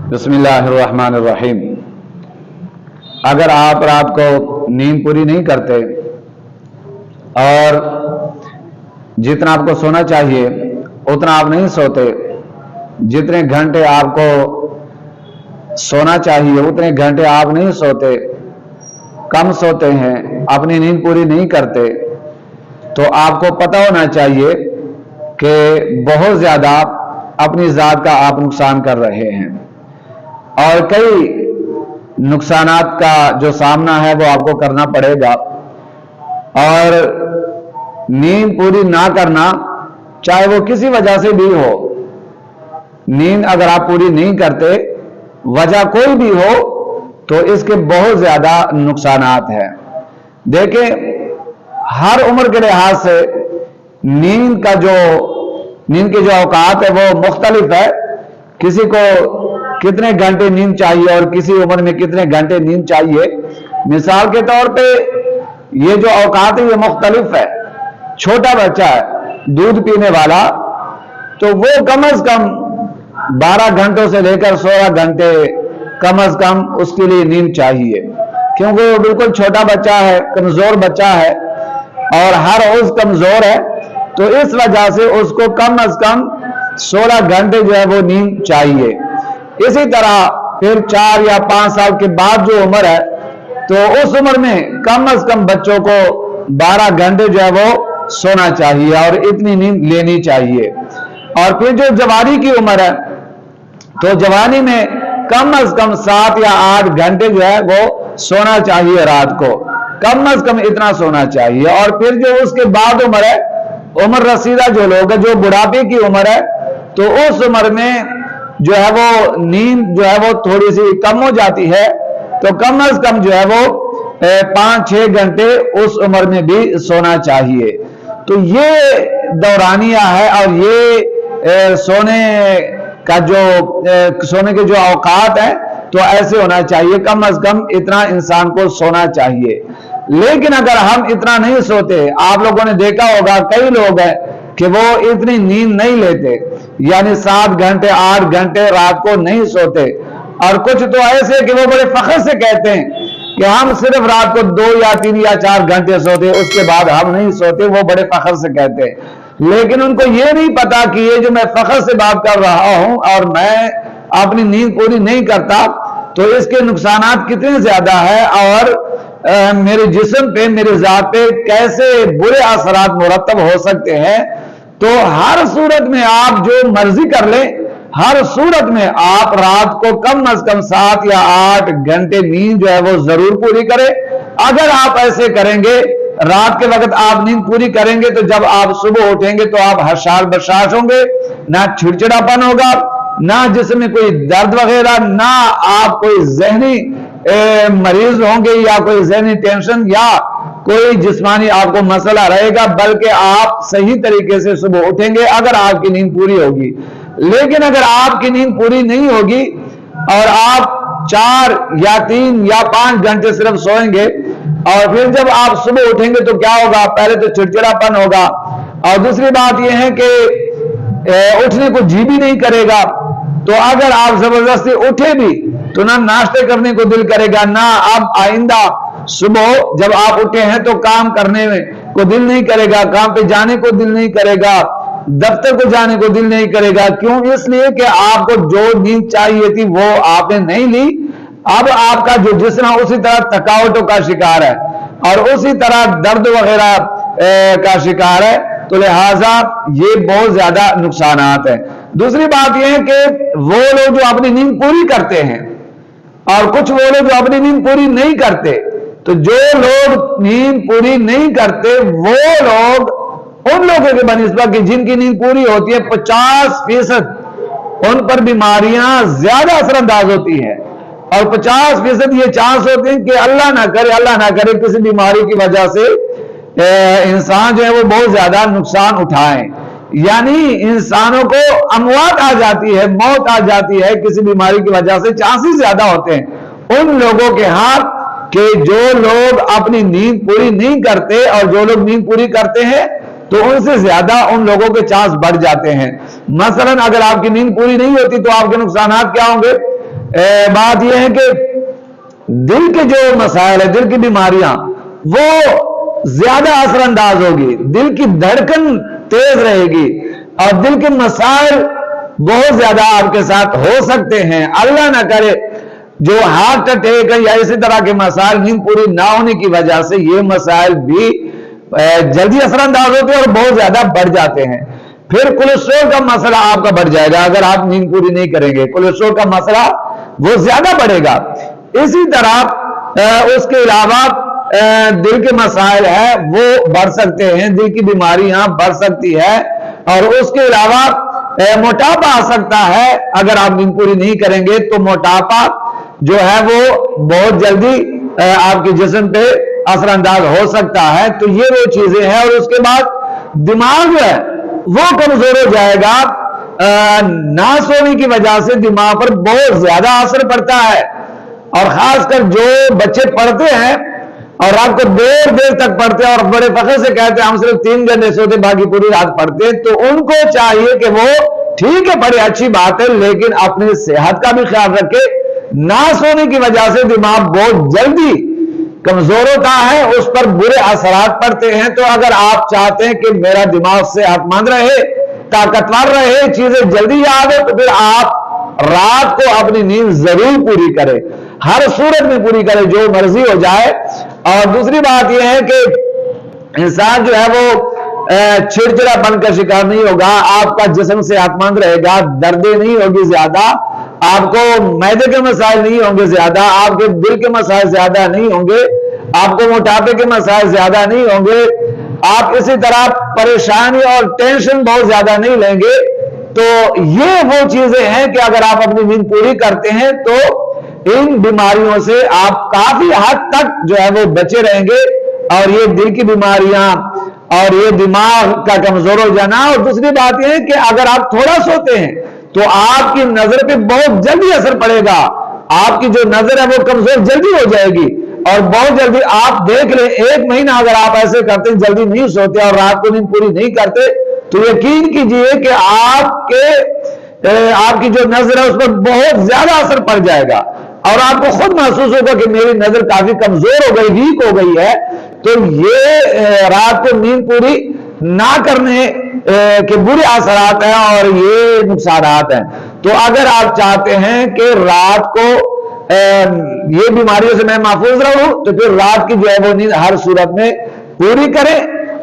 बिस्मिल्लाहिर्रहमानिर्रहीम। अगर आप रात को नींद पूरी नहीं करते और जितना आपको सोना चाहिए उतना आप नहीं सोते, जितने घंटे आपको सोना चाहिए उतने घंटे आप नहीं सोते, कम सोते हैं, अपनी नींद पूरी नहीं करते, तो आपको पता होना चाहिए कि बहुत ज्यादा अपनी जात का आप नुकसान कर रहे हैं और कई नुकसानात का जो सामना है वो आपको करना पड़ेगा। और नींद पूरी ना करना, चाहे वो किसी वजह से भी हो, नींद अगर आप पूरी नहीं करते, वजह कोई भी हो, तो इसके बहुत ज्यादा नुकसानात हैं। देखें, हर उम्र के लिहाज से नींद के जो औकात है वो मुख्तलिफ है। किसी को कितने घंटे नींद चाहिए और किसी उम्र में कितने घंटे नींद चाहिए। मिसाल के तौर पे ये जो औकात है ये मुख्तलिफ है। छोटा बच्चा है, दूध पीने वाला, तो वो कम से कम 12 घंटों से लेकर 16 घंटे कम से कम उसके लिए नींद चाहिए, क्योंकि वो बिल्कुल छोटा बच्चा है, कमजोर बच्चा है और हर उस कमजोर है, तो इस वजह से उसको कम से कम 16 घंटे जो है वो नींद चाहिए। इसी तरह फिर 4 या 5 साल के बाद जो उम्र है, तो उस उम्र में कम से कम बच्चों को 12 घंटे जो है वो सोना चाहिए और इतनी नींद लेनी चाहिए। और फिर जो जवानी की उम्र है, तो जवानी में कम से कम 7 या 8 घंटे जो है वो सोना चाहिए, रात को कम से कम इतना सोना चाहिए। और फिर जो उसके बाद उम्र है, उम्र रसीदा जो लोग है, जो बुढ़ापे की उम्र है, तो उस उम्र में जो है वो नींद जो है वो थोड़ी सी कम हो जाती है, तो कम से कम जो है वो 5-6 घंटे उस उम्र में भी सोना चाहिए। तो ये दौरानिया है और ये सोने के जो औकात है, तो ऐसे होना चाहिए, कम से कम इतना इंसान को सोना चाहिए। लेकिन अगर हम इतना नहीं सोते, आप लोगों ने देखा होगा कई लोग हैं कि वो इतनी नींद नहीं लेते, यानी 7 घंटे 8 घंटे रात को नहीं सोते। और कुछ तो ऐसे कि वो बड़े फख्र से कहते हैं कि हम सिर्फ रात को 2 या 3 या 4 घंटे सोते, उसके बाद हम नहीं सोते, वो बड़े फख्र से कहते हैं। लेकिन उनको ये नहीं पता कि ये जो मैं फख्र से बात कर रहा हूं और मैं अपनी नींद पूरी नहीं करता, तो इसके नुकसानात कितने ज्यादा है और मेरे जिस्म पे, मेरे जात पे कैसे बुरे असरात मुरतब हो सकते हैं। तो हर सूरत में आप जो मर्जी कर लें, हर सूरत में आप रात को कम से कम 7 या 8 घंटे नींद जो है वो जरूर पूरी करें। अगर आप ऐसे करेंगे, रात के वक्त आप नींद पूरी करेंगे, तो जब आप सुबह उठेंगे तो आप हशाश बशाश होंगे, ना चिड़चिड़ापन होगा, ना जिसमें कोई दर्द वगैरह, ना आप कोई जहनी मरीज होंगे या कोई जहनी टेंशन या कोई जिस्मानी आपको मसला रहेगा, बल्कि आप सही तरीके से सुबह उठेंगे अगर आपकी नींद पूरी होगी। लेकिन अगर आपकी नींद पूरी नहीं होगी और आप 4 या 3 या 5 घंटे सिर्फ सोएंगे और फिर जब आप सुबह उठेंगे तो क्या होगा? पहले तो चिड़चिड़ापन होगा और दूसरी बात यह है कि उठने को जी भी नहीं करेगा। तो अगर आप जबरदस्ती उठे भी तो ना नाश्ते करने को दिल करेगा, ना अब आइंदा सुबह जब आप उठे हैं तो काम करने को दिल नहीं करेगा, काम पे जाने को दिल नहीं करेगा, दफ्तर को जाने को दिल नहीं करेगा। क्यों? इसलिए कि आपको जो नींद चाहिए थी वो आपने नहीं ली। अब आपका जो जिस्म है उसी तरह थकावटों का शिकार है और उसी तरह दर्द वगैरह का शिकार है, तो लिहाजा ये बहुत ज्यादा नुकसानात है। दूसरी बात यह है कि वो लोग जो अपनी नींद पूरी करते हैं और कुछ वो लोग जो अपनी नींद पूरी नहीं करते, तो जो लोग नींद पूरी नहीं करते वो लोग उन लोगों के बनिस्बत की जिनकी नींद पूरी होती है 50% उन पर बीमारियां ज्यादा असरअंदाज होती हैं और 50% ये चांस होते हैं कि अल्लाह ना करे किसी बीमारी की वजह से इंसान जो है वो बहुत ज्यादा नुकसान उठाए, यानी इंसानों को अमवात आ जाती है, मौत आ जाती है किसी बीमारी की वजह से, चांसेस ज्यादा होते हैं उन लोगों के हाथ कि जो लोग अपनी नींद पूरी नहीं करते और जो लोग नींद पूरी करते हैं तो उनसे ज्यादा उन लोगों के चांस बढ़ जाते हैं। मसलन अगर आपकी नींद पूरी नहीं होती तो आपके नुकसानात क्या होंगे? बात यह है कि दिल के जो मसाइल है, दिल की बीमारियां, वो ज्यादा असरअंदाज होगी, दिल की धड़कन तेज रहेगी और दिल के मसाइल बहुत ज्यादा आपके साथ हो सकते हैं। अल्लाह ना करे जो हार्ट अटैक या इसी तरह के मसाइल नींद पूरी ना होने की वजह से ये मसाइल भी जल्दी असरअंदाज होते हैं और बहुत ज्यादा बढ़ जाते हैं। फिर कोलेस्ट्रॉल का मसला आपका बढ़ जाएगा अगर आप नींद पूरी नहीं करेंगे, कोलेस्ट्रॉल का मसला वो ज्यादा बढ़ेगा। इसी तरह उसके अलावा दिल के मसाइल है वो बढ़ सकते हैं, दिल की बीमारियां बढ़ सकती है और उसके अलावा मोटापा आ सकता है। अगर आप नींद पूरी नहीं करेंगे तो मोटापा जो है वो बहुत जल्दी आपके जिस्म पे असरअंदाज हो सकता है। तो ये वो चीजें हैं। और उसके बाद दिमाग जो है वो कमजोर हो जाएगा। ना सोने की वजह से दिमाग पर बहुत ज्यादा असर पड़ता है और खासकर जो बच्चे पढ़ते हैं और रात को देर देर तक पढ़ते हैं और बड़े फख्र से कहते हैं हम सिर्फ 3 घंटे सोते बाकी पूरी रात पढ़ते हैं, तो उनको चाहिए कि वो ठीक है पढ़े, अच्छी बात है, लेकिन अपनी सेहत का भी ख्याल रखे। ना सोने की वजह से दिमाग बहुत जल्दी कमजोर होता है, उस पर बुरे असरात पड़ते हैं। तो अगर आप चाहते हैं कि मेरा दिमाग सेहतमंद रहे, ताकतवर रहे, चीजें जल्दी याद हो, तो फिर आप रात को अपनी नींद जरूर पूरी करें, हर सूरत में पूरी करें, जो मर्जी हो जाए। और दूसरी बात यह है कि इंसान जो है वो चिड़चिड़ापन का शिकार नहीं होगा, आपका जिस्म सेहतमंद रहेगा, दर्दें नहीं होगी ज्यादा, आपको मैदे के मसाइल नहीं होंगे ज्यादा, आपके दिल के मसाइल ज्यादा नहीं होंगे, आपको मोटापे के मसाइल ज्यादा नहीं होंगे, आप इसी तरह परेशानी और टेंशन बहुत ज्यादा नहीं लेंगे। तो ये वो चीजें हैं कि अगर आप अपनी नींद पूरी करते हैं तो इन बीमारियों से आप काफी हद तक जो है वो बचे रहेंगे। और ये दिल की बीमारियां और ये दिमाग का कमजोर हो जाना। और दूसरी बात यह है कि अगर आप थोड़ा सोते हैं तो आपकी नजर पे बहुत जल्दी असर पड़ेगा, आपकी जो नजर है वो कमजोर जल्दी हो जाएगी और बहुत जल्दी आप देख लें 1 महीना अगर आप ऐसे करते हैं, जल्दी नहीं सोते और रात को नींद पूरी नहीं करते, तो यकीन कीजिए कि आपकी जो नजर है उस पर बहुत ज्यादा असर पड़ जाएगा और आपको खुद महसूस होगा कि मेरी नजर काफी कमजोर हो गई, वीक हो गई है। तो ये रात को नींद पूरी ना करने के बुरे असरात हैं और ये नुकसानात हैं। तो अगर आप चाहते हैं कि रात को ये बीमारियों से मैं महफूज रहूं, तो फिर रात की जो है वो नींद हर सूरत में पूरी करें।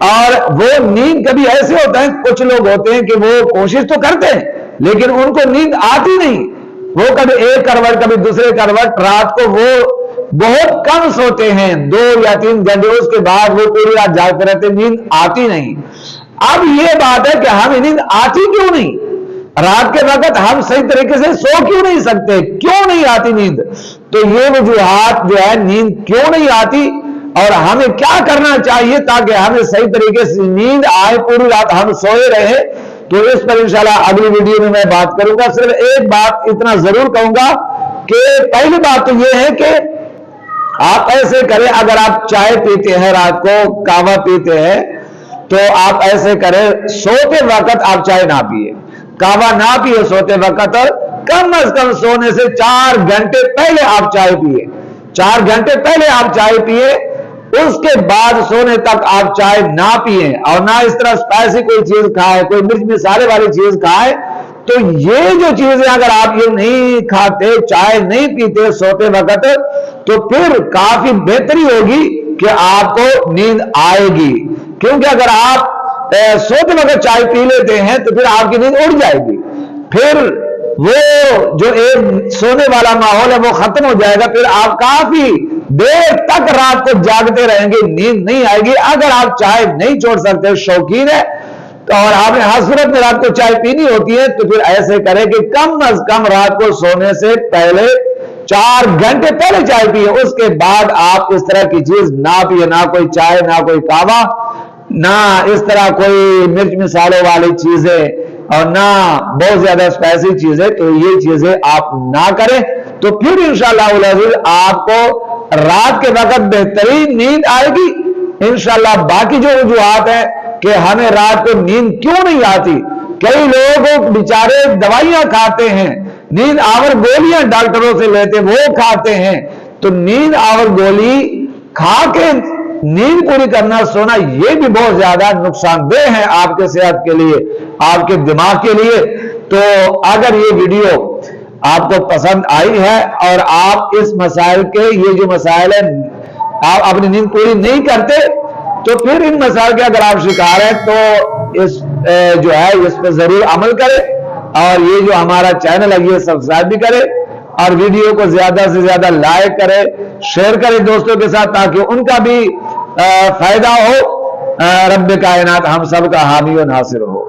और वो नींद कभी ऐसे होता है, कुछ लोग होते हैं कि वो कोशिश तो करते हैं लेकिन उनको नींद आती नहीं, वो कभी एक करवट कभी दूसरे करवट, रात को वो बहुत कम सोते हैं, 2 या 3 घंटे, उसके बाद वो पूरी रात जागते रहते, नींद आती नहीं। अब ये बात है कि हमें नींद आती क्यों नहीं, रात के वक्त हम सही तरीके से सो क्यों नहीं सकते, क्यों नहीं आती नींद? तो ये वजूहात जो है नींद क्यों नहीं आती और हमें क्या करना चाहिए ताकि हमें सही तरीके से नींद आए, पूरी रात हम सोए रहे, तो इस पर इंशाल्लाह अगली वीडियो में मैं बात करूंगा। सिर्फ एक बात इतना जरूर कहूंगा कि पहली बात तो यह है कि आप ऐसे करें, अगर आप चाय पीते हैं रात को, कावा पीते हैं, तो आप ऐसे करें सोते वक्त आप चाय ना पिए, कावा ना पिए सोते वक्त, कम से कम सोने से 4 घंटे पहले आप चाय पिए, 4 घंटे पहले आप चाय पिए, उसके बाद सोने तक आप चाय ना पिए और ना इस तरह स्पाइसी कोई चीज खाए, कोई मिर्च मसाले वाली चीज खाए। तो ये जो चीजें अगर आप ये नहीं खाते, चाय नहीं पीते सोते वक्त, तो फिर काफी बेहतरी होगी कि आपको नींद आएगी। क्योंकि अगर आप सोते वक्त चाय पी लेते हैं तो फिर आपकी नींद उड़ जाएगी, फिर वो जो एक सोने वाला माहौल है वो खत्म हो जाएगा, फिर आप काफी देर तक रात को जागते रहेंगे, नींद नहीं आएगी। अगर आप चाय नहीं छोड़ सकते, शौकीन है तो और आपने हर सूरत में रात को चाय पीनी होती है, तो फिर ऐसे करें कि कम से कम रात को सोने से पहले 4 घंटे पहले चाय पिए, उसके बाद आप इस तरह की चीज ना पिए, ना कोई चाय, ना कोई कावा, ना इस तरह कोई मिर्च मसालों वाली चीजें और ना बहुत ज्यादा स्पाइसी चीजें। तो ये चीजें आप ना करें, तो फिर इंशाअल्लाह आपको रात के वक्त बेहतरीन नींद आएगी इंशाअल्लाह। बाकी जो वजूहात है कि हमें रात को नींद क्यों नहीं आती, कई लोग बेचारे दवाइयां खाते हैं, नींद आवर गोलियां डॉक्टरों से लेते, वो खाते हैं। तो नींद आवर गोली खा के नींद पूरी करना, सोना, ये भी बहुत ज्यादा नुकसानदेह है आपके सेहत के लिए, आपके दिमाग के लिए। तो अगर ये वीडियो आपको पसंद आई है और आप इस मसाइल के, ये जो मसाइल है, आप अपनी नींद पूरी नहीं करते, तो फिर इन मसाइल के अगर आप शिकार हैं तो इस जो है इस पर जरूर अमल करें। और ये जो हमारा चैनल है ये सब्सक्राइब भी करें और वीडियो को ज्यादा से ज्यादा लाइक करें, शेयर करें दोस्तों के साथ, ताकि उनका भी फायदा हो। रब्बे कायनात हम सब का हामी और नासिर हो।